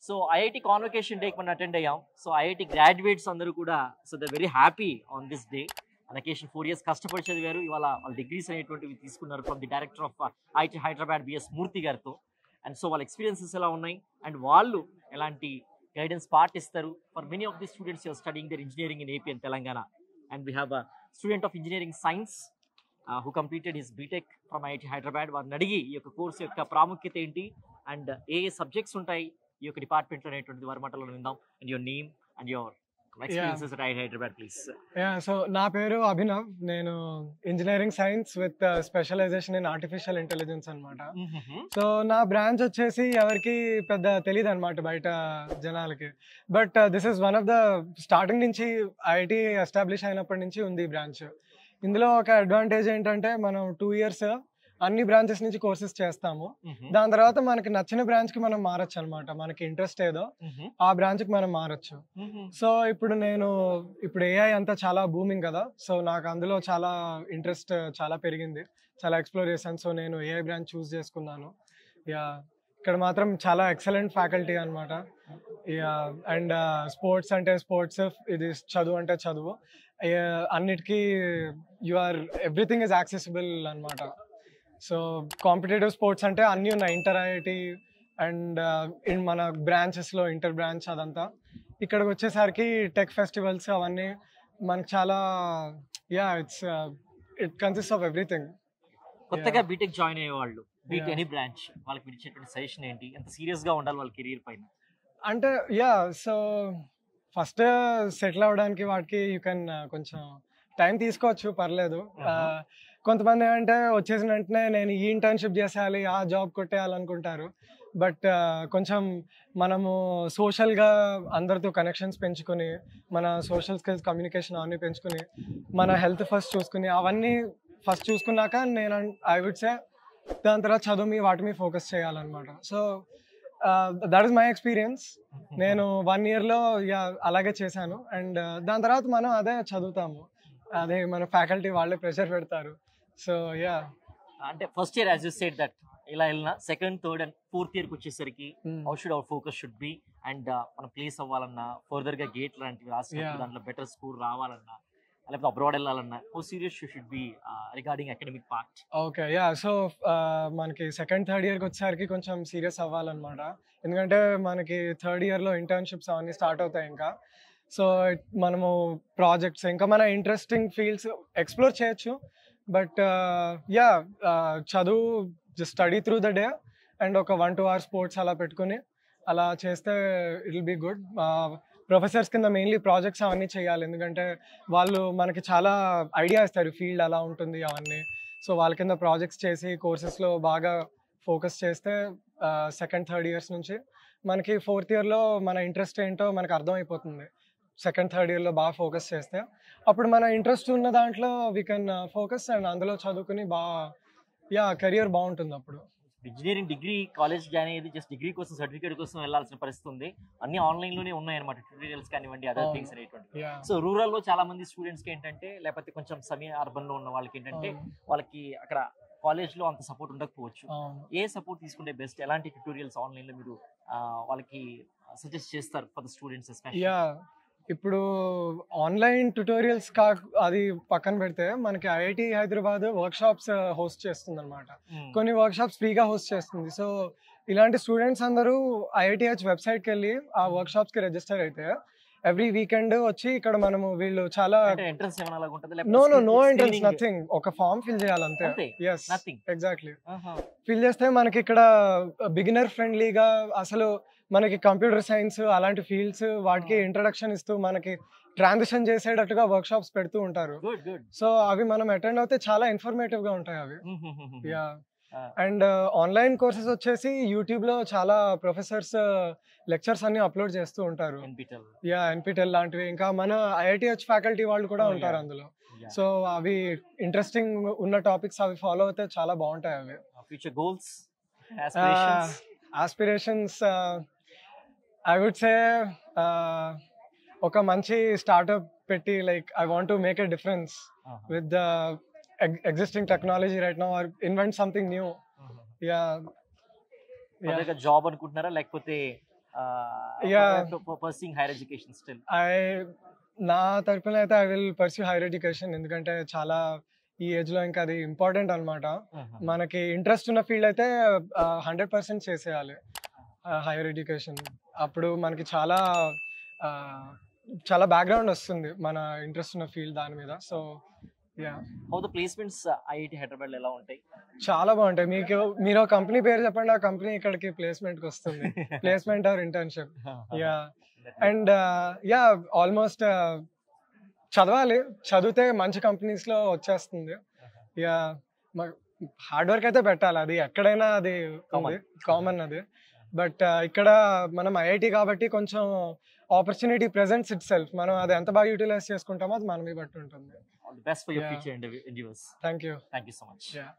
So IIT convocation డేకి మనం attend అయ్యాం. సో ఐఐటి గ్రాడ్యుయేట్స్ అందరూ కూడా so they very happy on this day. An occasion 4 years కష్టపడి చదివారు. ఇవాళ వాళ్ళ డిగ్రీస్ అనేటువంటివి తీసుకున్నారు from the director of IIT Hyderabad BS Murthy గారితో. అండ్ సో వాళ్ళ ఎక్స్పీరియన్సెస్ ఎలా ఉన్నాయి అండ్ వాళ్ళు ఎలాంటి గైడెన్స్ పాటిస్తారు for many of the students you are studying their engineering in AP and Telangana. And we have a student of engineering science who completed his BTech from IIT Hyderabad. వారిని అడిగి ఈ యొక్క కోర్సు యొక్క ప్రాముఖ్యత ఏంటి అండ్ ఏ సబ్జెక్ట్స్ ఉంటాయి ఈ యొక్క డిపార్ట్మెంట్లో అనేటువంటిది వారి మాటలో విందాం. And your name and your experiences at IIT Hyderabad please. So నా పేరు అభినవ్. నేను engineering science with specialization in artificial intelligence అనమాట. సో నా బ్రాంచ్ వచ్చేసి ఎవరికి పెద్ద తెలియదు అనమాట బయట జనాలకి. But this is one of the starting నుంచి ఐఐటి ఎస్టాబ్లిష్ అయినప్పటి నుంచి ఉంది ఈ బ్రాంచ్. ఇందులో ఒక అడ్వాంటేజ్ ఏంటంటే మనం 2 years అన్ని బ్రాంచెస్ నుంచి కోర్సెస్ చేస్తాము. దాని తర్వాత మనకి నచ్చిన బ్రాంచ్ కి మనం మారచ్చు అనమాట. మనకి ఇంట్రెస్ట్ ఏదో ఆ బ్రాంచ్ కి మనం మారచ్చు. సో ఇప్పుడు ఏఐ అంతా చాలా బూమింగ్ కదా. సో నాకు అందులో చాలా ఇంట్రెస్ట్ చాలా పెరిగింది, చాలా ఎక్స్ప్లోర్ చేశాను. సో నేను ఏఐ బ్రాంచ్ చూస్ చేసుకున్నాను. ఇక్కడ మాత్రం చాలా ఎక్సలెంట్ ఫ్యాకల్టీ అనమాట. అండ్ స్పోర్ట్స్ అంటే స్పోర్ట్స్, ఇది చదువు అంటే చదువు, అన్నిటికీ ఎవ్రీథింగ్ ఈజ్ యాక్సెసిబుల్ అనమాట. సో కాంపిటేటివ్ స్పోర్ట్స్ అంటే అన్నీ ఉన్నాయి, ఇంటర్ ఐఐటి అండ్ మన బ్రాంచెస్లో ఇంటర్ బ్రాంచ్ అదంతా. ఇక్కడికి వచ్చేసరికి టెక్ ఫెస్టివల్స్ అవన్నీ మనకు చాలా ఇట్ కన్సిస్ట్ ఆఫ్ ఎవ్రీథింగ్. కొత్తగా బీటెక్ జాయిన్ అయ్యే వాళ్ళు ఎనీ బ్రాంచ్ వాళ్ళకి మీరు ఇచ్చేటువంటి సజెషన్ ఏంటి? ఎంత సీరియస్గా ఉండాలి వాళ్ళ కెరీర్ పైన? అంటే సో ఫస్ట్ సెటిల్ అవ్వడానికి వాటికి యూ కెన్ కొంచెం టైం తీసుకోవచ్చు, పర్లేదు. కొంతమంది ఏంటంటే వచ్చేసిన వెంటనే నేను ఈ ఇంటర్న్షిప్ చేసేయాలి, ఆ జాబ్ కొట్టేయాలనుకుంటారు. బట్ కొంచెం మనము సోషల్గా అందరితో కనెక్షన్స్ పెంచుకొని, మన సోషల్ స్కిల్స్, కమ్యూనికేషన్ అవన్నీ పెంచుకొని, మన హెల్త్ ఫస్ట్ చూసుకుని, అవన్నీ ఫస్ట్ చూసుకున్నాక ఐ వుడ్ సే దాని తర్వాత చదువు వాటి మీద ఫోకస్ చేయాలన్నమాట. So that is my experience. నేను 1 yearలో అలాగే చేశాను. అండ్ దాని తర్వాత మనం అదే చదువుతాము, అదే మన ఫ్యాకల్టీ వాళ్ళే ప్రెషర్ పెడతారు. సో అంటే first year as you said that ఇలా వెళ్ళిన సెకండ్, థర్డ్ అండ్ ఫోర్త్ ఇయర్కి వచ్చేసరికి how should our focus should be and మనం ప్లేస్ అవ్వాలన్నా, ఫర్దర్గా గేట్ లాంటివి రాసినప్పుడు దాంట్లో బెటర్ స్కోర్ రావాలన్నా, లేకపోతే అబ్రాడ్ వెళ్ళాలన్నా how serious should be regarding academic part? Okay, so మనకి సెకండ్, థర్డ్ ఇయర్కి వచ్చేసరికి కొంచెం సీరియస్ అవ్వాలన్నమాట. ఎందుకంటే మనకి థర్డ్ ఇయర్లో ఇంటర్న్షిప్స్ అవన్నీ స్టార్ట్ అవుతాయి ఇంకా. సో మనము ప్రాజెక్ట్స్ ఇంకా మన ఇంట్రెస్టింగ్ ఫీల్డ్స్ ఎక్స్ప్లోర్ చేయొచ్చు. బట్ చదువు just study through the day and ఒక 1-2 hours స్పోర్ట్స్ అలా పెట్టుకుని అలా చేస్తే it will be good. Professors కింద మెయిన్లీ ప్రాజెక్ట్స్ అవన్నీ చేయాలి, ఎందుకంటే వాళ్ళు మనకి చాలా ఐడియా ఇస్తారు ఫీల్డ్ ఎలా ఉంటుంది అవన్నీ. సో వాళ్ళ కింద ప్రాజెక్ట్స్ చేసి కోర్సెస్లో బాగా ఫోకస్ చేస్తే సెకండ్, థర్డ్ ఇయర్స్ నుంచి మనకి ఫోర్త్ ఇయర్లో మన ఇంట్రెస్ట్ ఏంటో మనకు అర్థమైపోతుంది. సెకండ్, థర్డ్ ఇయర్లో బాగా ఫోకస్ చేస్తే అప్పుడు మన ఇంట్రెస్ట్ ఉన్న దాంట్లో వీ కెన్ ఫోకస్ అండ్ అందులో చదువుకుని బాగా కెరియర్ బాగుంటుంది. అప్పుడు ఇంజనీరింగ్ డిగ్రీ కాలేజ్ జాయిన్ అయ్యేది జస్ట్ డిగ్రీ కోసం, సర్టిఫికేట్ కోసం వెళ్ళాల్సిన పరిస్థితి ఉంది. అన్ని ఆన్లైన్లోనే ఉన్నాయన్నమాట, ట్యూటోరియల్స్ కానివ్వండి, అదర్ థింగ్స్ అనేటువంటి. సో రూరల్లో చాలా మంది స్టూడెంట్స్కి ఏంటంటే, లేకపోతే కొంచెం అర్బన్లో ఉన్న వాళ్ళకి ఏంటంటే వాళ్ళకి అక్కడ కాలేజ్లో అంత సపోర్ట్ ఉండకపోవచ్చు. ఏ సపోర్ట్ తీసుకుంటే బెస్ట్? ఎలాంటి ట్యూటోరియల్స్ ఆన్లైన్లో మీరు వాళ్ళకి సజెస్ట్ చేస్తారు ఫర్ ద స్టూడెంట్స్ ఎస్పెషల్లీ? ఇప్పుడు ఆన్లైన్ ట్యుటోరియల్స్ అది పక్కన పెడితే మనకి IIT Hyderabad work shops host చేస్తుంది అనమాట. కొన్ని వర్క్ షాప్స్ ఫ్రీగా హోస్ట్ చేస్తుంది. సో ఇలాంటి స్టూడెంట్స్ అందరూ ఐఐటిహెచ్ వెబ్సైట్కి వెళ్ళి ఆ వర్క్ షాప్స్కి రిజిస్టర్ అయితే ఎవ్రీ వీకెండ్ వచ్చి ఇక్కడ మనము వీళ్ళు చాలా నో ఎంట్రన్స్ నథింగ్, ఒక ఫామ్ ఫిల్ చేయాలి అంతే. ఎగ్జాక్ట్లీ, ఫిల్ చేస్తే మనకి ఇక్కడ బిగినర్ ఫ్రెండ్లీగా అసలు మనకి కంప్యూటర్ సైన్స్ అలాంటి ఫీల్డ్స్ వాటికి ఇంట్రడక్షన్ ఇస్తూ మనకి ట్రాన్సిషన్ చేసేటట్టుగా వర్క్ షాప్స్ పెడుతూ ఉంటారు. సో అవి మనం అటెండ్ అవుతే చాలా ఇన్ఫర్మేటివ్ గా ఉంటాయి అవి. అండ్ ఆన్లైన్ కోర్సెస్ వచ్చేసి యూట్యూబ్ లో చాలా ప్రొఫెసర్స్ లెక్చర్స్ అన్ని అప్లోడ్ చేస్తూ ఉంటారు. NPTEL లాంటివి, ఇంకా మన ఐఐటిహెచ్ ఫ్యాకల్టీ వాళ్ళు కూడా ఉంటారు అందులో. సో అవి ఇంట్రెస్టింగ్ ఉన్న టాపిక్స్ అవి ఫాలో అయితే చాలా బాగుంటాయి అవి. Future goals, aspirations I would say ఒక మంచి స్టార్ట్అప్ పెట్టి like I want to make a difference with the existing technology right now or invent something new. Job అనుకుంటున్నారా లేకపోతే Yeah. pursuing higher education still? నా తరపున అయితే I will pursue higher education, ఎందుకంటే చాలా ఈ ఏజ్ లో ఇంకా అది ఇంపార్టెంట్ అనమాట. మనకి ఇంట్రెస్ట్ ఉన్న ఫీల్డ్ అయితే 100% చేసేయాలి హైయర్ ఎడ్యుకేషన్. అప్పుడు మనకి చాలా చాలా బ్యాక్గ్రౌండ్ వస్తుంది మన ఇంట్రెస్ట్ ఉన్న ఫీల్డ్ దాని మీద. So how the placements IIT Hyderabad ఎలా ఉంటాయి? చాలా బాగుంటాయి. మీరు ఒక కంపెనీ పేరు చెప్పండి, ఆ కంపెనీ ఇక్కడికి ప్లేస్మెంట్ కి వస్తుంది. Placement or internship. And almost చదవాలి, చదివితే మంచి కంపెనీస్ లో వచ్చేస్తుంది. హార్డ్ వర్క్ అయితే పెట్టాలి, అది ఎక్కడైనా అది కామన్ అది. బట్ ఇక్కడ మనం ఐఐటి కాబట్టి కొంచెం ఆపర్చునిటీ ప్రెజెంట్స్ ఇట్ సెల్ఫ్. మనం అది ఎంత బాగా యూటిలైజ్ చేసుకుంటామో అది మన మీద బట్టి ఉంటుంది. All the best for your future endeavors. Thank you. Thank you so much. Yeah.